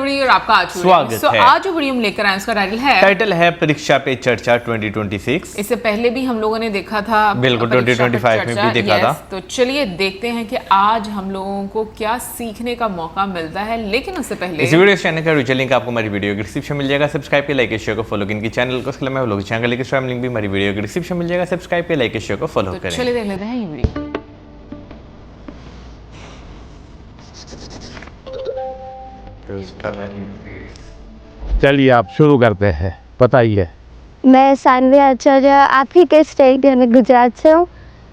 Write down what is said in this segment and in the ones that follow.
जरूरी और आपका आज स्वागत है। आज जो वीडियो हम लेकर आए उसका टाइटल है परीक्षा पे चर्चा 2026। इससे पहले भी हम लोगों ने देखा था, बिल्कुल 2025 में भी देखा था। तो चलिए देखते हैं कि आज हम लोगों को क्या सीखने का मौका मिलता है। लेकिन उससे पहले इस वीडियो चैनल का रीच लिंक आपको हमारी वीडियो के डिस्क्रिप्शन मिल जाएगा। सब्सक्राइब पे, लाइक, शेयर को फॉलो इनकी चैनल को चैनल लिंक भी हमारी वीडियो के डिस्क्रिप्शन मिल जाएगा। सब्सक्राइब पे, लाइक, शेयर को फॉलो करें। चलिए देख लेते हैं ये वीडियो। चलिए आप शुरू करते हैं, बताइए। मैं सानवी आचार्य आप ही के स्टेट यानी गुजरात से हूँ।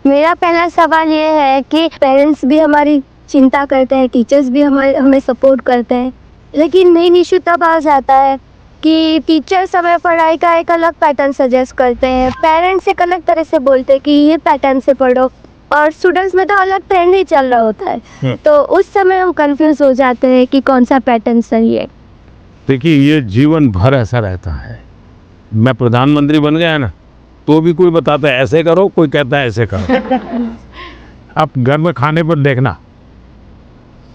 मेरा पहला सवाल ये है कि पेरेंट्स भी हमारी चिंता करते हैं, टीचर्स भी हमें सपोर्ट करते हैं, लेकिन मेन इशू तब आ जाता है कि टीचर्स हमें पढ़ाई का एक अलग पैटर्न सजेस्ट करते हैं, पेरेंट्स एक अलग तरह से बोलते हैं कि ये पैटर्न से पढ़ो, और स्टूडेंट्स में तो अलग ट्रेंड ही चल रहा होता है। तो उस समय हम कंफ्यूज हो जाते हैं कि कौन सा पैटर्न सही है। देखिए, ये जीवन भर ऐसा रहता है। मैं प्रधानमंत्री बन गया ना, तो भी कोई बताता है ऐसे करो, कोई कहता है ऐसे करो। अब घर में खाने पर देखना,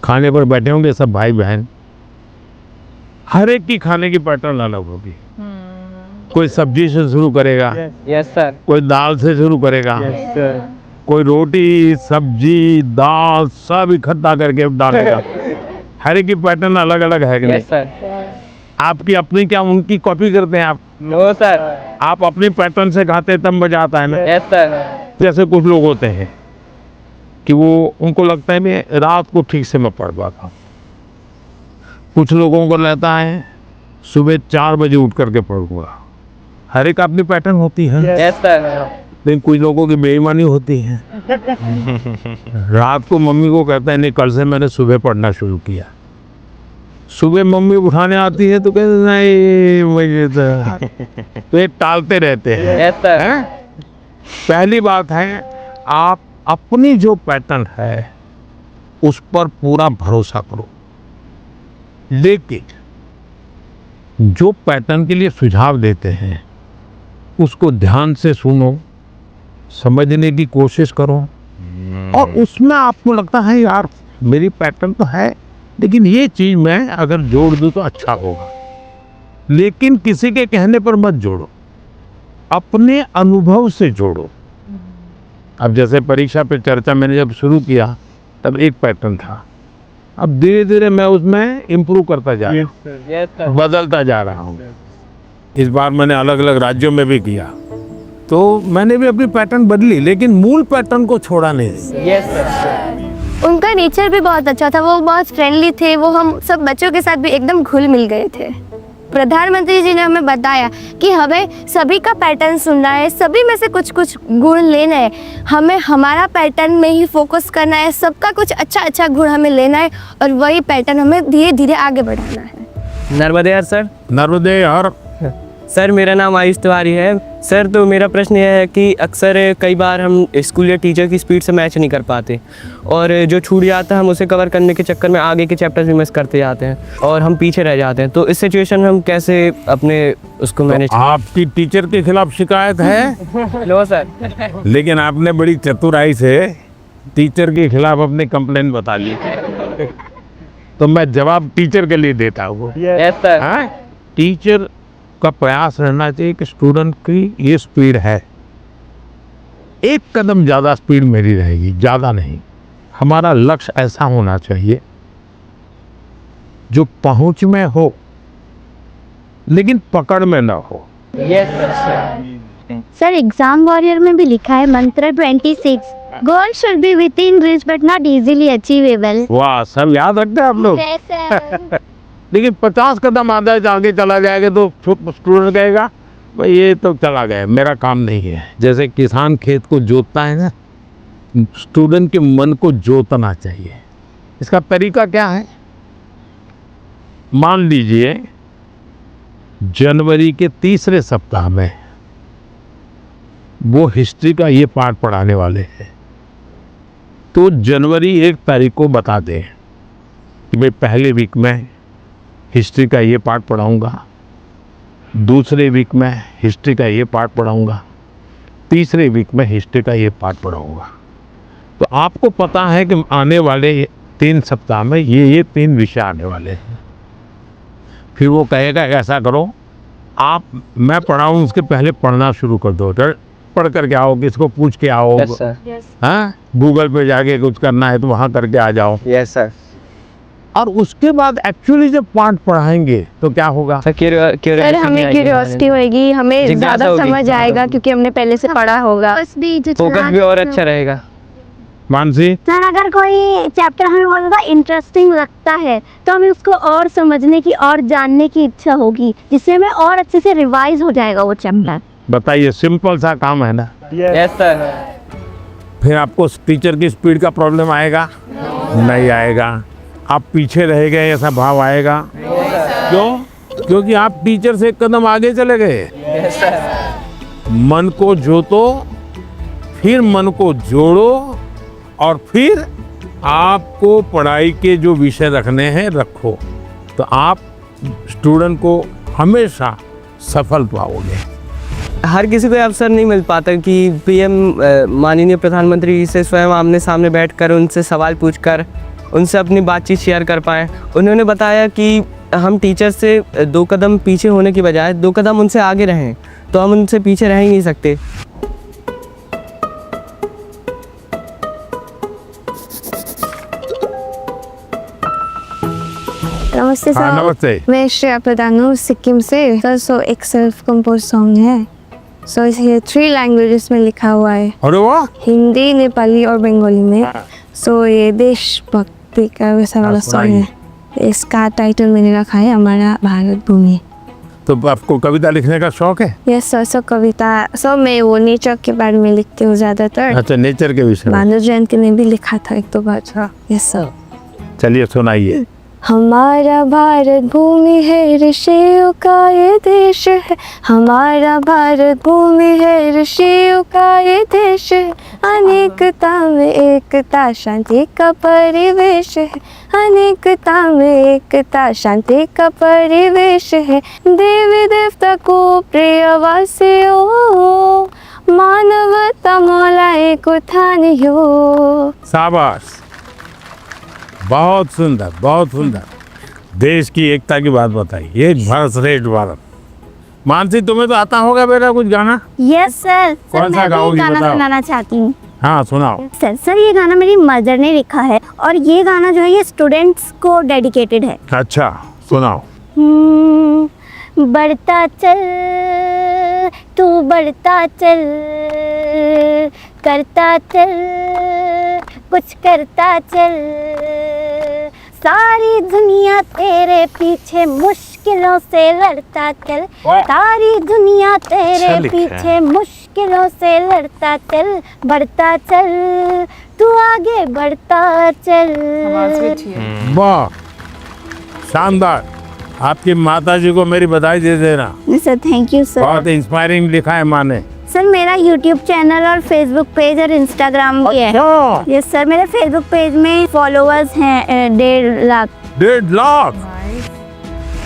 खाने पर बैठे होंगे सब भाई बहन, हर एक की खाने की पैटर्न अलग होगी। कोई सब्जी से शुरू करेगा, यस सर, कोई दाल से शुरू करेगा, यस सर, कोई रोटी सब्जी दाल सब इकट्ठा करके डालेगा। हर एक की पैटर्न अलग अलग है कि नहीं? Yes sir. आपकी अपनी क्या उनकी कॉपी करते हैं आप? No sir. आप अपनी पैटर्न से खाते हैं तब मजा आता है ना। Yes sir. जैसे कुछ लोग होते हैं कि वो उनको लगता है मैं रात को ठीक से मैं पढ़ पाता हूँ। कुछ लोगों को रहता है सुबह 4 बजे उठ करके पढ़ूंगा। हर एक अपनी पैटर्न होती है। Yes sir. लेकिन कुछ लोगों की बेईमानी होती है। रात को मम्मी को कहता है नहीं, कल से मैंने सुबह पढ़ना शुरू किया। सुबह मम्मी उठाने आती है तो कहते नहीं मुझे तो ये टालते रहते हैं। Yes sir. हैं? पहली बात है, आप अपनी जो पैटर्न है उस पर पूरा भरोसा करो, लेकिन जो पैटर्न के लिए सुझाव देते हैं उसको ध्यान से सुनो, समझने की कोशिश करो, और उसमें आपको लगता है यार मेरी पैटर्न तो है, लेकिन ये चीज़ मैं अगर जोड़ दूँ तो अच्छा होगा। लेकिन किसी के कहने पर मत जोड़ो, अपने अनुभव से जोड़ो। अब जैसे परीक्षा पे चर्चा मैंने जब शुरू किया तब एक पैटर्न था, अब धीरे धीरे मैं उसमें इम्प्रूव करता जा रहा हूँ, बदलता जा रहा हूँ। इस बार मैंने अलग अलग राज्यों में भी किया, तो मैंने भी अपनी पैटर्न बदली, लेकिन मूल पैटर्न को छोड़ा नहीं। Yes sir. उनका नेचर भी बहुत अच्छा था, वो बहुत फ्रेंडली थे, वो हम सब बच्चों के साथ भी एकदम घुल मिल गए थे। प्रधानमंत्री जी ने हमें बताया कि हमें सभी का पैटर्न सुनना है, सभी में से कुछ कुछ गुण लेना है, हमें हमारा पैटर्न में ही फोकस करना है, सबका कुछ अच्छा अच्छा गुण हमें लेना है, और वही पैटर्न हमें धीरे धीरे आगे बढ़ाना है। नर्मदे हर सर। नर्मदे हर। सर मेरा नाम आयुष तिवारी है सर। तो मेरा प्रश्न यह है कि अक्सर कई बार हम स्कूल या टीचर की स्पीड से मैच नहीं कर पाते, और जो छूट जाता है हम उसे कवर करने के चक्कर में आगे के चैप्टर्स भी मिस करते जाते हैं और हम पीछे रह जाते हैं। तो इस सिचुएशन में हम कैसे अपने उसको मैनेज? आपकी टीचर के खिलाफ शिकायत है? लो सर। लेकिन आपने बड़ी चतुराई से टीचर के खिलाफ अपनी कंप्लेंट बता ली, तो मैं जवाब टीचर के लिए देता हूँ। Yes sir. हाँ, टीचर का प्रयास रहना चाहिए कि स्टूडेंट की ये स्पीड है, एक कदम ज़्यादा स्पीड मेरी रहेगी, ज़्यादा नहीं। हमारा लक्ष्य ऐसा होना चाहिए जो पहुंच में हो लेकिन पकड़ में ना हो। Yes sir. Sir exam warrior में भी लिखा है मंत्र 26, goal should be with in reach but not easily achievable. वाह, सब याद रखते हैं आप लोग। लेकिन 50 कदम आगे चला जाएगा तो स्टूडेंट कहेगा भाई ये तो चला गया, मेरा काम नहीं है। जैसे किसान खेत को जोतता है ना, स्टूडेंट के मन को जोतना चाहिए। इसका तरीका क्या है? मान लीजिए जनवरी के तीसरे सप्ताह में वो हिस्ट्री का ये पाठ पढ़ाने वाले हैं, तो जनवरी 1 तारीख को बता दें कि मैं पहले वीक में हिस्ट्री का ये पार्ट पढ़ाऊँगा, दूसरे वीक में हिस्ट्री का ये पार्ट पढ़ाऊँगा, तीसरे वीक में हिस्ट्री का ये पार्ट पढ़ाऊँगा। तो आपको पता है कि आने वाले 3 सप्ताह में ये 3 विषय आने वाले हैं। फिर वो कहेगा ऐसा करो, आप मैं पढ़ाऊँ उसके पहले पढ़ना शुरू कर दो, पढ़ करके आओ, किसको पूछ के आओ, यस सर। हाँ गूगल पे जाके कुछ करना है तो वहाँ करके आ जाओ। Yes sir. और उसके बाद एक्चुअली जब पाठ पढ़ाएंगे तो क्या होगा? सर सर हमें क्यूरियोसिटी होगी, हमें जिज्ञासा ज़्यादा होगी। समझ आएगा क्योंकि हमने पहले से पढ़ा होगा। फोकस भी और अच्छा रहेगा। मानसी, सर अगर कोई चैप्टर हमें बहुत ज़्यादा इंटरेस्टिंग लगता है तो हमें उसको और समझने की और जानने की इच्छा होगी, जिससे हमें और अच्छे से रिवाइज हो जाएगा वो चैप्टर। बताइए, सिंपल सा काम है ना। Yes sir. फिर आपको टीचर की स्पीड का प्रॉब्लम आएगा? नहीं आएगा। आप पीछे रह गए ऐसा भाव आएगा? क्यों? क्योंकि आप टीचर से एक कदम आगे चले गए। मन को जोतो, फिर मन को जोड़ो, और फिर आपको पढ़ाई के जो विषय रखने हैं रखो, तो आप स्टूडेंट को हमेशा सफल पाओगे। हर किसी को ये अवसर नहीं मिल पाता कि पीएम माननीय प्रधानमंत्री से स्वयं आमने सामने बैठकर उनसे सवाल पूछकर उनसे अपनी बातचीत शेयर कर पाएँ। उन्होंने बताया कि हम टीचर से 2 कदम पीछे होने की बजाय 2 कदम उनसे आगे रहें, तो हम उनसे पीछे रह ही नहीं सकते। नमस्ते सर। हाँ, नमस्ते। मैं श्रेया प्रधान हूँ सिक्किम से। सर सो एक सेल्फ कंपोज सॉन्ग है, सो ये 3 लैंग्वेजेस में लिखा हुआ है, अरे वाह, हिंदी, नेपाली और बंगाली में। सो ये देशभक्ति का वैसा वाला सॉन्ग है। इसका टाइटल मैंने रखा है हमारा भारत भूमि। तो आपको कविता लिखने का शौक है? Yes sir. सो कविता, सो मैं वो नेचर के बारे में लिखती हूँ ज़्यादातर। अच्छा, नेचर के विषय में। भानु जयंती ने भी लिखा था 1-2 बार। Yes sir. चलिए सुनाइए। हमारा भारत भूमि है, ऋषियों का ये देश है। हमारा भारत भूमि है, ऋषियों का ये देश है। अनेकता में एकता, शांति का परिवेश है। अनेकता में एकता, शांति का परिवेश है। देवी देवता को प्रिय वासियों, मानवता मौला एक उठानियो। शाबाश, बहुत सुंदर, बहुत सुंदर। देश की एकता की बात बताई, एक भारत श्रेष्ठ भारत। मानसी, तुम्हें तो आता होगा बेटा कुछ गाना? Yes sir. कौन सा मैं भी गाओगी, गाना बताओ। सुनाना चाहती हूँ। हाँ सुनाओ। सर ये गाना मेरी मदर ने लिखा है और ये गाना जो है ये स्टूडेंट्स को डेडिकेटेड है। अच्छा सुनाओ। बढ़ता चल तू, बढ़ता चल, करता चल, कुछ करता चल। सारी दुनिया तेरे पीछे मुश्किलों से लड़ता चल। सारी दुनिया तेरे पीछे मुश्किलों से लड़ता चल। बढ़ता चल तू, आगे बढ़ता चल। आवाज भी अच्छी है। वाह, शानदार। आपकी माता जी को मेरी बधाई दे देना। Sir thank you sir. बहुत इंस्पायरिंग लिखा है माँ ने। सर मेरा यूट्यूब चैनल और फेसबुक पेज और इंस्टाग्राम भी है। यस सर, मेरे फेसबुक पेज में फॉलोअर्स हैं 1.5 लाख। 1.5 लाख?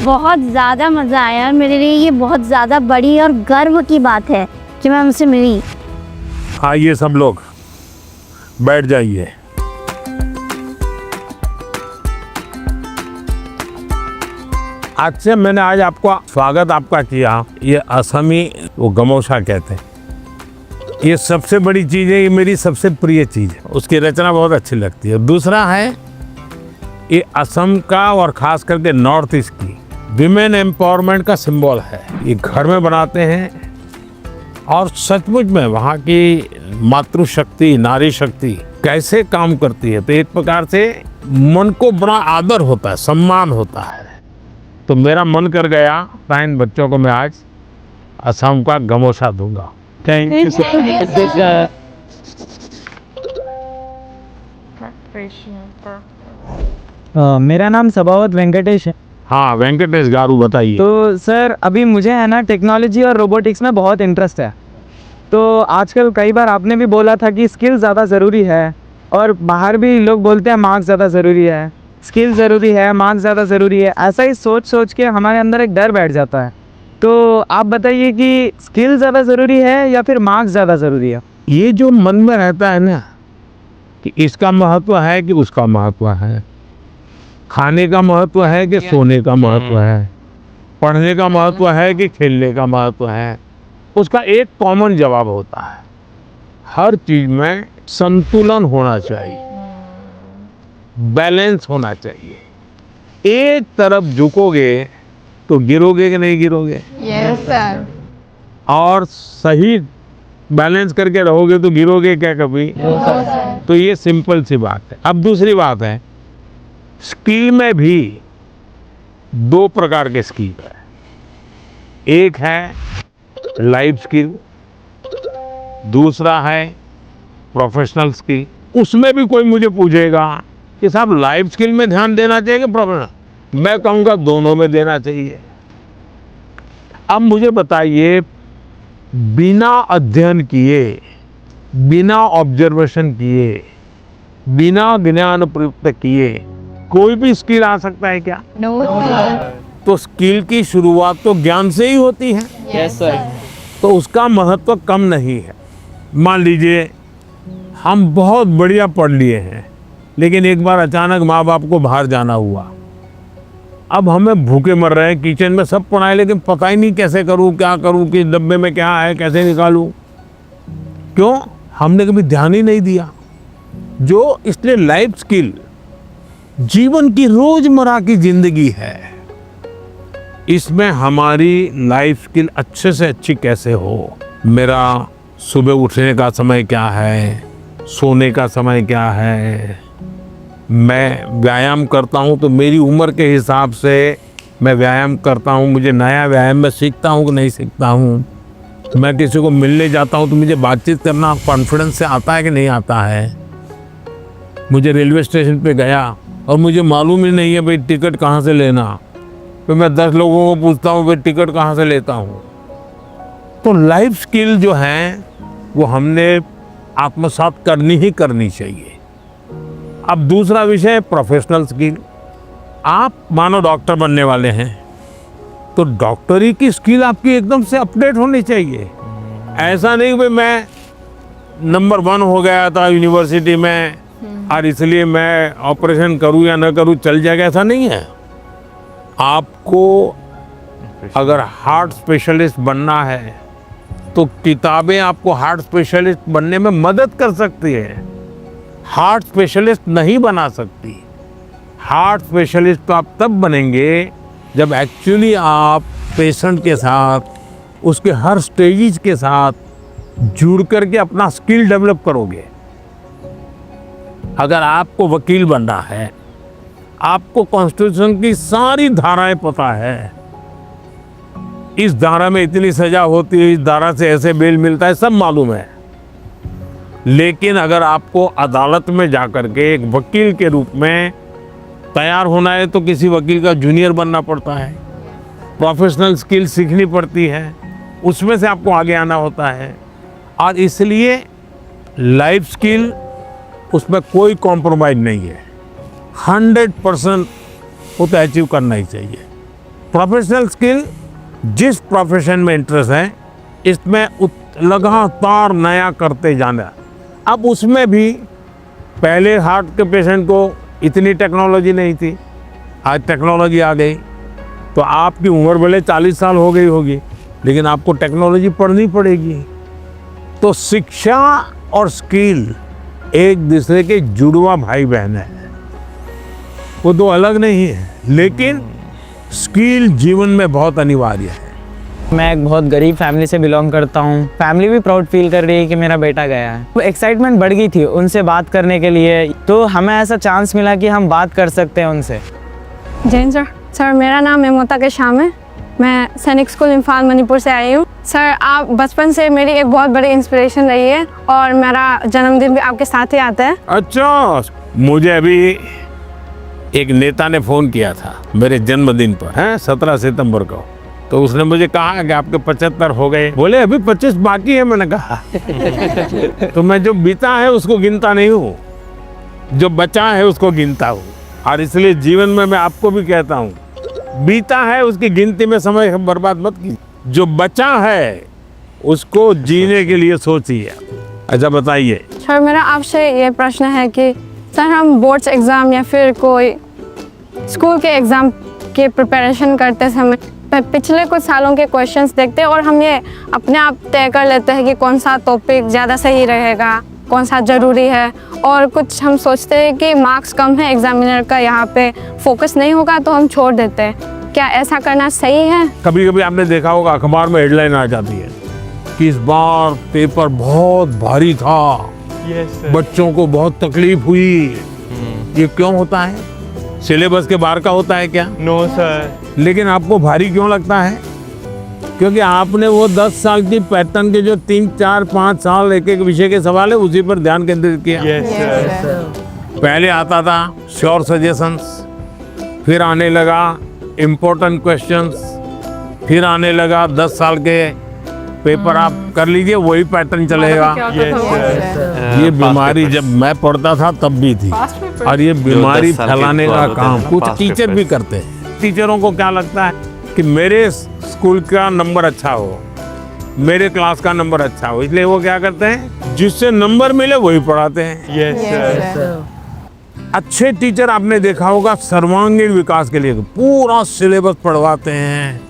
बहुत ज़्यादा मज़ा आया और मेरे लिए ये बहुत ज़्यादा बड़ी और गर्व की बात है कि मैं उनसे मिली। आइए सब लोग बैठ जाइए। आज से मैंने आज आपको स्वागत आपका किया। ये असमी वो गमोशा कहते हैं। ये सबसे बड़ी चीज़ है, ये मेरी सबसे प्रिय चीज़ है। उसकी रचना बहुत अच्छी लगती है। दूसरा है ये असम का और ख़ास करके नॉर्थ ईस्ट की विमेन एम्पावरमेंट का सिंबल है। ये घर में बनाते हैं और सचमुच में वहाँ की मातृशक्ति, नारी शक्ति कैसे काम करती है, तो एक प्रकार से मन को बड़ा आदर होता है, सम्मान होता है। तो मेरा मन कर गया इन बच्चों को मैं आज असम का गमोशा दूंगा। Thank you sir. मेरा नाम सभावत वेंकटेश है। हाँ वेंकटेश गारू, बताइए। तो सर अभी मुझे है ना टेक्नोलॉजी और रोबोटिक्स में बहुत इंटरेस्ट है। तो आजकल कई बार आपने भी बोला था कि स्किल ज़्यादा ज़रूरी है और बाहर भी लोग बोलते हैं मार्क्स ज़्यादा ज़रूरी है, स्किल ज़रूरी है, मार्क्स ज़्यादा ज़रूरी है। ऐसा ही सोच सोच के हमारे अंदर एक डर बैठ जाता है। तो आप बताइए कि स्किल ज़्यादा ज़रूरी है या फिर मार्क्स ज़्यादा ज़रूरी है? ये जो मन में रहता है ना कि इसका महत्व है कि उसका महत्व है, खाने का महत्व है कि सोने का महत्व है, पढ़ने का महत्व है कि खेलने का महत्व है, उसका एक कॉमन जवाब होता है, हर चीज में संतुलन होना चाहिए, बैलेंस होना चाहिए। एक तरफ झुकोगे तो गिरोगे कि नहीं गिरोगे? Yes sir. और सही बैलेंस करके रहोगे तो गिरोगे क्या कभी? तो ये सिंपल सी बात है। अब दूसरी बात है, स्किल में भी दो प्रकार के स्किल है। एक है लाइफ स्किल, दूसरा है प्रोफेशनल स्किल। उसमें भी कोई मुझे पूछेगा कि साहब लाइफ स्किल में ध्यान देना चाहिए कि प्रोफेशनल, मैं कहूँगा दोनों में देना चाहिए। अब मुझे बताइए, बिना अध्ययन किए, बिना ऑब्जर्वेशन किए, बिना ज्ञान प्रयुक्त किए कोई भी स्किल आ सकता है क्या? No sir. तो स्किल की शुरुआत तो ज्ञान से ही होती है, यस सर। तो उसका महत्व कम नहीं है। मान लीजिए हम बहुत बढ़िया पढ़ लिए हैं, लेकिन एक बार अचानक माँ बाप को बाहर जाना हुआ, अब हमें भूखे मर रहे हैं, किचन में सब पड़ा है, लेकिन पता ही नहीं कैसे करूँ, क्या करूँ, कि डब्बे में क्या है, कैसे निकालूं। क्यों? हमने कभी ध्यान ही नहीं दिया। जो इसलिए लाइफ स्किल जीवन की रोजमर्रा की जिंदगी है, इसमें हमारी लाइफ स्किल अच्छे से अच्छी कैसे हो। मेरा सुबह उठने का समय क्या है, सोने का समय क्या है, मैं व्यायाम करता हूँ तो मेरी उम्र के हिसाब से मैं व्यायाम करता हूँ, मुझे नया व्यायाम में सीखता हूँ कि नहीं सीखता हूँ। मैं किसी को मिलने जाता हूँ तो मुझे बातचीत करना कॉन्फिडेंस से आता है कि नहीं आता है। मुझे रेलवे स्टेशन पे गया और मुझे मालूम ही नहीं है भाई टिकट कहाँ से लेना, तो मैं 10 लोगों को पूछता हूँ भाई टिकट कहाँ से लेता हूँ। तो लाइफ स्किल जो है वो हमने आत्मसात करनी ही करनी चाहिए। अब दूसरा विषय प्रोफेशनल स्किल। आप मानो डॉक्टर बनने वाले हैं, तो डॉक्टरी की स्किल आपकी एकदम से अपडेट होनी चाहिए। ऐसा नहीं कि मैं नंबर 1 हो गया था यूनिवर्सिटी में और इसलिए मैं ऑपरेशन करूं या न करूं चल जाएगा, ऐसा नहीं है। आपको अगर हार्ट स्पेशलिस्ट बनना है तो किताबें आपको हार्ट स्पेशलिस्ट बनने में मदद कर सकती है, हार्ट स्पेशलिस्ट नहीं बना सकती। हार्ट स्पेशलिस्ट तो आप तब बनेंगे जब एक्चुअली आप पेशेंट के साथ, उसके हर स्टेजेस के साथ जुड़ करके अपना स्किल डेवलप करोगे। अगर आपको वकील बनना है, आपको कॉन्स्टिट्यूशन की सारी धाराएं पता है, इस धारा में इतनी सजा होती है, इस धारा से ऐसे बेल मिलता है, सब मालूम है। लेकिन अगर आपको अदालत में जाकर के एक वकील के रूप में तैयार होना है तो किसी वकील का जूनियर बनना पड़ता है, प्रोफेशनल स्किल सीखनी पड़ती है, उसमें से आपको आगे आना होता है। और इसलिए लाइफ स्किल, उसमें कोई कॉम्प्रोमाइज नहीं है, 100% वो तो अचीव करना ही चाहिए। प्रोफेशनल स्किल, जिस प्रोफेशन में इंटरेस्ट है इसमें लगातार नया करते जाना। अब उसमें भी पहले हार्ट के पेशेंट को इतनी टेक्नोलॉजी नहीं थी, आज टेक्नोलॉजी आ गई, तो आपकी उम्र भले 40 साल हो गई होगी, लेकिन आपको टेक्नोलॉजी पढ़नी पड़ेगी। तो शिक्षा और स्किल एक दूसरे के जुड़वा भाई बहन है, वो दो अलग नहीं है, लेकिन स्किल जीवन में बहुत अनिवार्य है। मैं एक बहुत गरीब फैमिली से बिलोंग करता हूँ। फैमिली भी प्राउड फील कर रही है कि मेरा बेटा गया है। वो एक्साइटमेंट बढ़ गई थी उनसे बात करने के लिए, तो हमें ऐसा चांस मिला कि हम बात कर सकते हैं उनसे। जैन सर, मेरा नाम ममता के शाम है। मैं सैनिक स्कूल इम्फाल मणिपुर से आई हूँ। सर, आप बचपन से मेरी एक बहुत बड़ी इंस्पिरेशन रही है और मेरा जन्मदिन भी आपके साथ ही आता है। अच्छा, मुझे अभी एक नेता ने फ़ोन किया था मेरे जन्मदिन पर, हैं 17 सितंबर को, तो उसने मुझे कहा कि आपके 75 हो गए, बोले अभी 25 बाकी है। मैंने कहा तो मैं जो बीता है उसको गिनता नहीं हूँ, जो बचा है उसको गिनता हूँ। और इसलिए जीवन में मैं आपको भी कहता हूँ, बीता है उसकी गिनती में समय बर्बाद मत कीजिए, जो बचा है उसको जीने के लिए सोचिए। अच्छा बताइए सर, मेरा आपसे ये प्रश्न है कि सर, हम बोर्ड्स एग्ज़ाम या फिर कोई स्कूल के एग्ज़ाम के प्रिपरेशन करते समय पिछले कुछ सालों के क्वेश्चंस देखते हैं और हम ये अपने आप तय कर लेते हैं कि कौन सा टॉपिक ज़्यादा सही रहेगा, कौन सा ज़रूरी है। और कुछ हम सोचते हैं कि मार्क्स कम है एग्जामिनर का, यहाँ पे फोकस नहीं होगा तो हम छोड़ देते हैं। क्या ऐसा करना सही है? कभी कभी आपने देखा होगा अखबार में हेडलाइन आ जाती है कि इस बार पेपर बहुत भारी था, बच्चों को बहुत तकलीफ हुई। ये क्यों होता है? सिलेबस के बाहर का होता है क्या? No sir. लेकिन आपको भारी क्यों लगता है? क्योंकि आपने वो 10 साल की पैटर्न के जो 3, 4, 5 साल एक एक विषय के सवाल है उसी पर ध्यान केंद्रित किया। पहले आता था श्योर सजेशंस, फिर आने लगा इम्पोर्टेंट क्वेश्चंस, फिर आने लगा 10 साल के पेपर आप कर लीजिए, वही पैटर्न चलेगा। ये बीमारी जब मैं पढ़ता था तब भी थी, और ये बीमारी फैलाने का काम कुछ टीचर भी करते हैं। टीचरों को क्या लगता है कि मेरे स्कूल का नंबर अच्छा हो, मेरे क्लास का नंबर अच्छा हो, इसलिए वो क्या करते हैं, जिससे नंबर मिले वही पढ़ाते हैं। अच्छे टीचर आपने देखा होगा सर्वांगीण विकास के लिए पूरा सिलेबस पढ़वाते हैं,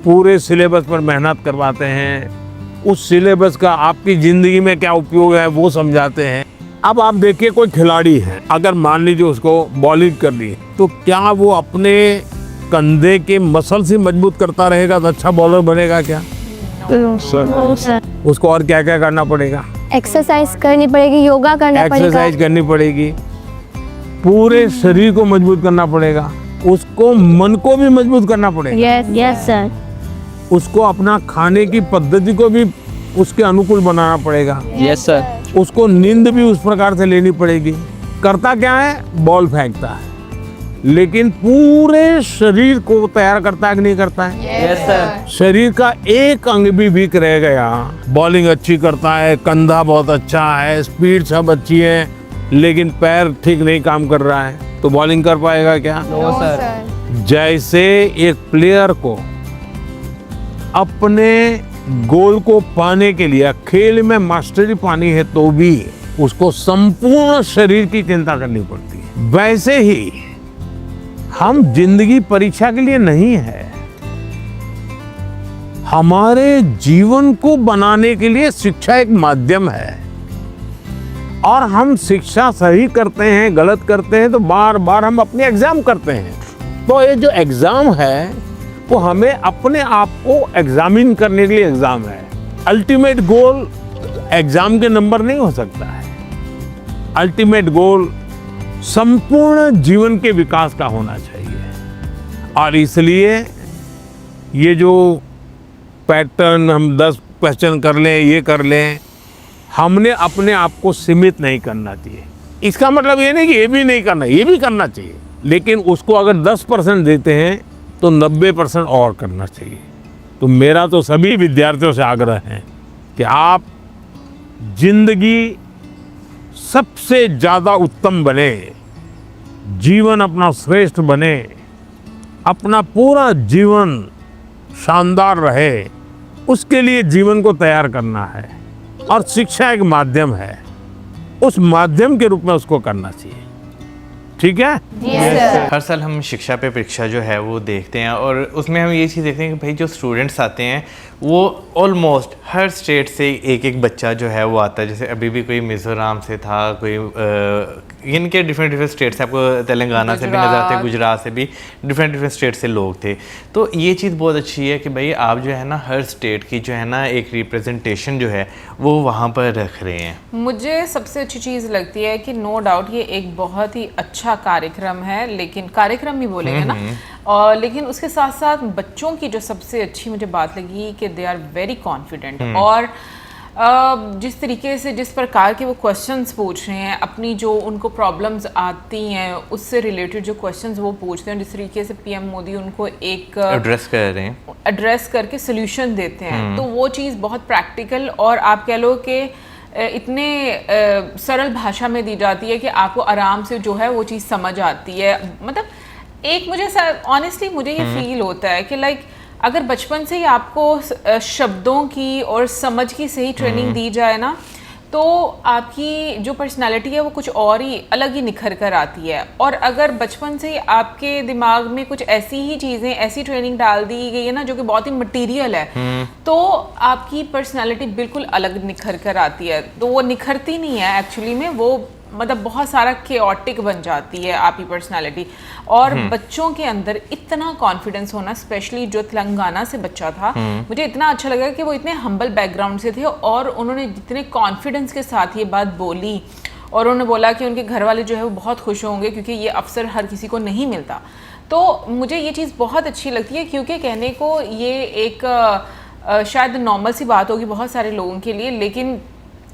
पूरे सिलेबस पर मेहनत करवाते हैं, उस सिलेबस का आपकी जिंदगी में क्या उपयोग है वो समझाते हैं। अब आप देखिए कोई खिलाड़ी है, अगर मान लीजिए उसको बॉलिंग करनी है तो क्या वो अपने कंधे के मसल से मजबूत करता रहेगा तो अच्छा बॉलर बनेगा क्या? उसको और क्या क्या करना पड़ेगा? एक्सरसाइज करनी पड़ेगी, योगा करना पड़ेगा, एक्सरसाइज करनी पड़ेगी, पूरे शरीर को मजबूत करना पड़ेगा, उसको मन को भी मजबूत करना पड़ेगा। Yes sir. उसको अपना खाने की पद्धति को भी उसके अनुकूल बनाना पड़ेगा। Yes sir. उसको नींद भी उस प्रकार से लेनी पड़ेगी। करता क्या है? बॉल फेंकता है, लेकिन पूरे शरीर को तैयार करता है कि नहीं करता है? Yes sir. शरीर का एक अंग भी वीक रह गया, बॉलिंग अच्छी करता है, कंधा बहुत अच्छा है, स्पीड सब अच्छी है, लेकिन पैर ठीक नहीं काम कर रहा है तो बॉलिंग कर पाएगा क्या? No sir. जैसे एक प्लेयर को अपने गोल को पाने के लिए खेल में मास्टरी पानी है तो भी उसको संपूर्ण शरीर की चिंता करनी पड़ती है। वैसे ही हम जिंदगी परीक्षा के लिए नहीं है, हमारे जीवन को बनाने के लिए शिक्षा एक माध्यम है। और हम शिक्षा सही करते हैं, गलत करते हैं तो बार बार हम अपने एग्जाम करते हैं। तो ये जो एग्जाम है वो हमें अपने आप को एग्जामिन करने के लिए एग्जाम है। अल्टीमेट गोल एग्जाम के नंबर नहीं हो सकता है। अल्टीमेट गोल संपूर्ण जीवन के विकास का होना चाहिए। और इसलिए ये जो पैटर्न हम 10 क्वेश्चन कर लें, ये कर लें, हमने अपने आप को सीमित नहीं करना चाहिए। इसका मतलब ये नहीं कि ये भी नहीं करना, ये भी करना चाहिए, लेकिन उसको अगर 10% देते हैं तो 90% और करना चाहिए। तो मेरा तो सभी विद्यार्थियों से आग्रह है कि आप जिंदगी सबसे ज़्यादा उत्तम बने, जीवन अपना श्रेष्ठ बने, अपना पूरा जीवन शानदार रहे, उसके लिए जीवन को तैयार करना है। और शिक्षा एक माध्यम है, उस माध्यम के रूप में उसको करना चाहिए। ठीक है? हर साल हम शिक्षा पे परीक्षा जो है वो देखते हैं और उसमें हम ये चीज़ देखते हैं कि भाई जो स्टूडेंट्स आते हैं वो ऑलमोस्ट हर स्टेट से एक एक बच्चा जो है वो आता है। जैसे अभी भी कोई मिज़ोरम से था, कोई इनके डिफरेंट स्टेट से, आपको तेलंगाना से भी नजर आते हैं, गुजरात से भी डिफरेंट स्टेट से लोग थे। तो ये चीज़ बहुत अच्छी है कि भाई आप जो है ना हर स्टेट की जो है ना एक रिप्रेजेंटेशन जो है वो वहाँ पर रख रहे हैं। मुझे सबसे अच्छी चीज़ लगती है कि नो डाउट ये एक बहुत ही अच्छा कार्यक्रम है, लेकिन कार्यक्रम ही बोलेंगे ना, और लेकिन उसके साथ साथ बच्चों की जो सबसे अच्छी मुझे बात लगी कि दे आर वेरी कॉन्फिडेंट। और जिस तरीके से, जिस प्रकार के वो क्वेश्चंस पूछ रहे हैं, अपनी जो उनको प्रॉब्लम्स आती हैं उससे रिलेटेड जो क्वेश्चंस वो पूछते हैं, जिस तरीके से पीएम मोदी उनको एक एड्रेस कर रहे हैं, एड्रेस करके सोल्यूशन देते हैं, तो वो चीज़ बहुत प्रैक्टिकल और आप कह लो कि इतने सरल भाषा में दी जाती है कि आपको आराम से जो है वो चीज़ समझ आती है। मतलब एक मुझे ऑनेस्टली मुझे ये फील होता है कि लाइक अगर बचपन से ही आपको शब्दों की और समझ की सही ट्रेनिंग दी जाए ना, तो आपकी जो पर्सनालिटी है वो कुछ और ही अलग ही निखर कर आती है। और अगर बचपन से ही आपके दिमाग में कुछ ऐसी ही चीज़ें, ऐसी ट्रेनिंग डाल दी गई है ना जो कि बहुत ही मटेरियल है, तो आपकी पर्सनालिटी बिल्कुल अलग निखर कर आती है। तो वो निखरती नहीं है एक्चुअली में, वो मतलब बहुत सारा केओटिक बन जाती है आपकी पर्सनालिटी। और बच्चों के अंदर इतना कॉन्फिडेंस होना, स्पेशली जो तेलंगाना से बच्चा था, मुझे इतना अच्छा लगा कि वो इतने हम्बल बैकग्राउंड से थे और उन्होंने जितने कॉन्फिडेंस के साथ ये बात बोली और उन्होंने बोला कि उनके घर वाले जो है वो बहुत खुश होंगे क्योंकि ये अवसर हर किसी को नहीं मिलता। तो मुझे ये चीज़ बहुत अच्छी लगती है क्योंकि कहने को ये एक शायद नॉर्मल सी बात होगी बहुत सारे लोगों के लिए, लेकिन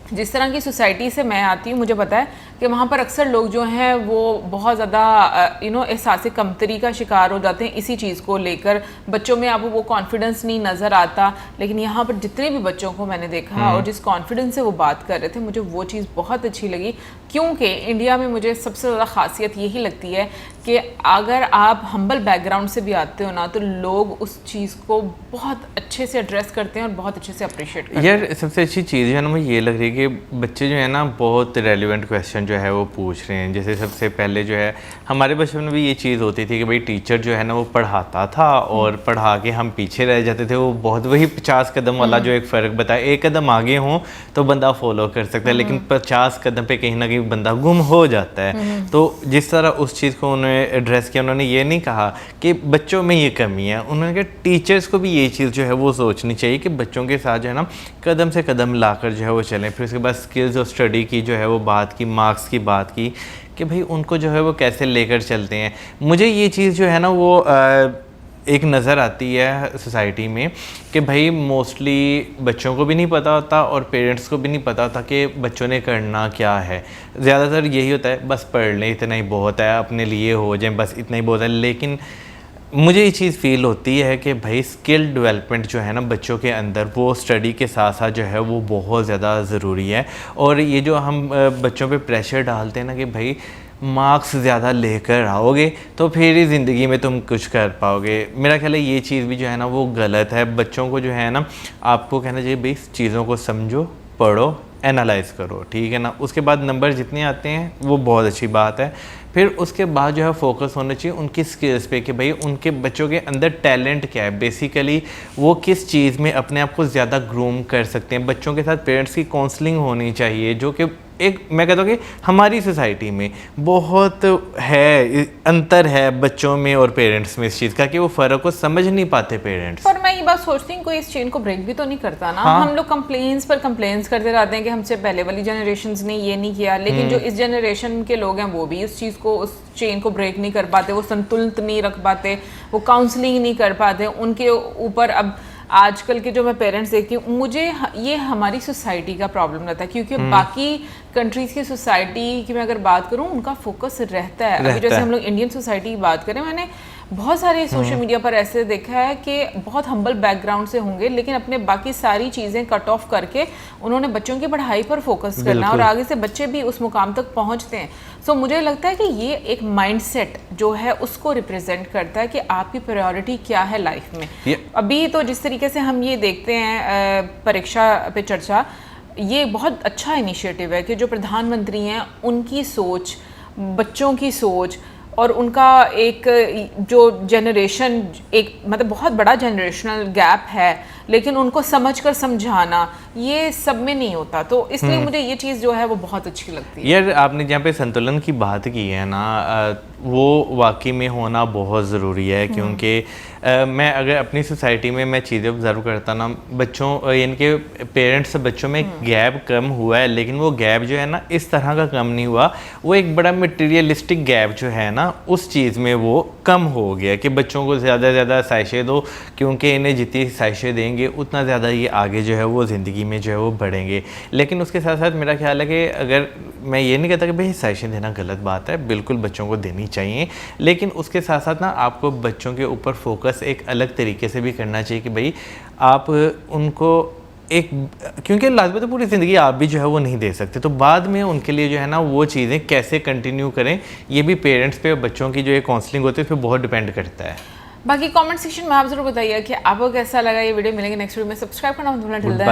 जिस तरह की सोसाइटी से मैं आती हूँ मुझे पता है कि वहाँ पर अक्सर लोग जो हैं वो बहुत ज़्यादा एहसास कमतरी का शिकार हो जाते हैं इसी चीज़ को लेकर। बच्चों में आपको वो कॉन्फिडेंस नहीं नज़र आता, लेकिन यहाँ पर जितने भी बच्चों को मैंने देखा और जिस कॉन्फिडेंस से वो बात कर रहे थे, मुझे वो चीज़ बहुत अच्छी लगी। क्योंकि इंडिया में मुझे सबसे ज़्यादा खासियत यही लगती है कि अगर आप हम्बल बैकग्राउंड से भी आते हो ना, तो लोग उस चीज़ को बहुत अच्छे से एड्रेस करते हैं और बहुत अच्छे से अप्रिशिएट करते हैं। यार सबसे अच्छी चीज़ जो है ना मुझे ये लग रही है कि बच्चे जो है ना बहुत रेलिवेंट क्वेश्चन जो है वो पूछ रहे हैं। जैसे सबसे पहले जो है हमारे बचपन में भी ये चीज़ होती थी कि भाई टीचर जो है ना वो पढ़ाता था और पढ़ा के हम पीछे रह जाते थे। वो बहुत वही 50 कदम वाला जो एक फ़र्क बताया, एक कदम आगे हो तो बंदा फॉलो कर सकता है, लेकिन 50 कदम पे कहीं ना कहीं बंदा गुम हो जाता है। तो जिस तरह उस चीज़ को उन्होंने एड्रेस किया, उन्होंने ये नहीं कहा कि बच्चों में ये कमी है, उन्होंने कहा टीचर्स को भी ये चीज़ जो है वो सोचनी चाहिए कि बच्चों के साथ जो है ना कदम से कदम लाकर जो है वो चलें। फिर उसके बाद स्किल्स और स्टडी की जो है वो बात की, मार्क्स की बात की कि भाई उनको जो है वो कैसे लेकर चलते हैं। मुझे ये चीज़ जो है ना वो एक नज़र आती है सोसाइटी में कि भाई मोस्टली बच्चों को भी नहीं पता होता और पेरेंट्स को भी नहीं पता होता कि बच्चों ने करना क्या है। ज़्यादातर यही होता है बस पढ़ लें, इतना ही बहुत है, अपने लिए हो जाए, बस इतना ही बहुत है। लेकिन मुझे ये चीज़ फ़ील होती है कि भाई स्किल डेवलपमेंट जो है ना बच्चों के अंदर, वो स्टडी के साथ साथ जो है वो बहुत ज़्यादा ज़रूरी है। और ये जो हम बच्चों पे प्रेशर डालते हैं ना कि भाई मार्क्स ज़्यादा लेकर आओगे तो फिर ही ज़िंदगी में तुम कुछ कर पाओगे, मेरा ख्याल है ये चीज़ भी जो है ना वो गलत है। बच्चों को जो है ना आपको कहना चाहिए भाई चीज़ों को समझो, पढ़ो, एनालाइज करो, ठीक है ना। उसके बाद नंबर जितने आते हैं वो बहुत अच्छी बात है। फिर उसके बाद जो है फोकस होना चाहिए उनकी स्किल्स पे कि भाई उनके बच्चों के अंदर टैलेंट क्या है, बेसिकली वो किस चीज़ में अपने आप को ज़्यादा ग्रूम कर सकते हैं। बच्चों के साथ पेरेंट्स की काउंसलिंग होनी चाहिए, जो कि एक मैं कहता हूँ कि हमारी सोसाइटी में बहुत है अंतर है बच्चों में और पेरेंट्स में इस चीज़ का कि वो फ़र्क को समझ नहीं पाते पेरेंट्स। पर मैं ये बात सोचती हूँ कोई इस चेन को ब्रेक भी तो नहीं करता ना। हाँ। हम लोग कंप्लेंट्स पर कंप्लेंट्स करते रहते हैं कि हमसे पहले वाली जनरेशन्स ने ये नहीं किया, लेकिन जो इस जनरेशन के लोग हैं वो भी उस चीज़ को, उस चेन को ब्रेक नहीं कर पाते, वो संतुलित नहीं रख पाते, वो काउंसलिंग नहीं कर पाते। उनके ऊपर अब आजकल के जो मैं पेरेंट्स देखती हूँ, मुझे ये हमारी सोसाइटी का प्रॉब्लम रहता है क्योंकि बाकी कंट्रीज की सोसाइटी की मैं अगर बात करूँ उनका फोकस रहता है। अभी जैसे हम लोग इंडियन सोसाइटी की बात करें, मैंने बहुत सारे सोशल मीडिया पर ऐसे देखा है कि बहुत हम्बल बैकग्राउंड से होंगे लेकिन अपने बाकी सारी चीज़ें कट ऑफ करके उन्होंने बच्चों की पढ़ाई पर फोकस करना और आगे से बच्चे भी उस मुकाम तक पहुंचते हैं। सो मुझे लगता है कि ये एक माइंडसेट जो है उसको रिप्रेजेंट करता है कि आपकी प्रायोरिटी क्या है लाइफ में। अभी तो जिस तरीके से हम ये देखते हैं परीक्षा पे चर्चा, ये बहुत अच्छा इनिशिएटिव है कि जो प्रधानमंत्री हैं उनकी सोच, बच्चों की सोच और उनका एक जो जनरेशन, एक मतलब बहुत बड़ा जनरेशनल गैप है, लेकिन उनको समझकर समझाना ये सब में नहीं होता। तो इसलिए मुझे ये चीज़ जो है वो बहुत अच्छी लगती है। यार आपने जहाँ पे संतुलन की बात की है ना, वो वाकई में होना बहुत ज़रूरी है क्योंकि मैं अगर अपनी सोसाइटी में मैं चीज़ें ऑब्जर्व करता ना, बच्चों यानी कि पेरेंट्स से बच्चों में गैप कम हुआ है, लेकिन वो गैप जो है ना इस तरह का कम नहीं हुआ, वो एक बड़ा मटेरियलिस्टिक गैप जो है ना उस चीज़ में वो कम हो गया कि बच्चों को ज़्यादा से ज़्यादा साइशें दो क्योंकि इन्हें जितनी साइशें देंगे उतना ज़्यादा ये आगे जो है वो ज़िंदगी में जो है वो बढ़ेंगे। लेकिन उसके साथ साथ मेरा ख्याल है कि अगर मैं ये नहीं कहता कि भाई साइशें देना गलत बात है, बिल्कुल बच्चों को देनी चाहिए, लेकिन उसके साथ साथ ना आपको बच्चों के ऊपर फोकस एक अलग तरीके से भी करना चाहिए कि भाई आप उनको एक, क्योंकि लाजमी तो पूरी ज़िंदगी आप भी जो है वो नहीं दे सकते, तो बाद में उनके लिए जो है ना वो चीज़ें कैसे कंटिन्यू करें ये भी पेरेंट्स पे और बच्चों की जो ये काउंसलिंग होती है उस पर बहुत डिपेंड करता है। बाकी कमेंट सेक्शन में आप जरूर बताइए कि आपको कैसा लगा ये वीडियो। मिलेंगे नेक्स्ट वीडियो में, सब्सक्राइब करना मत भूलना।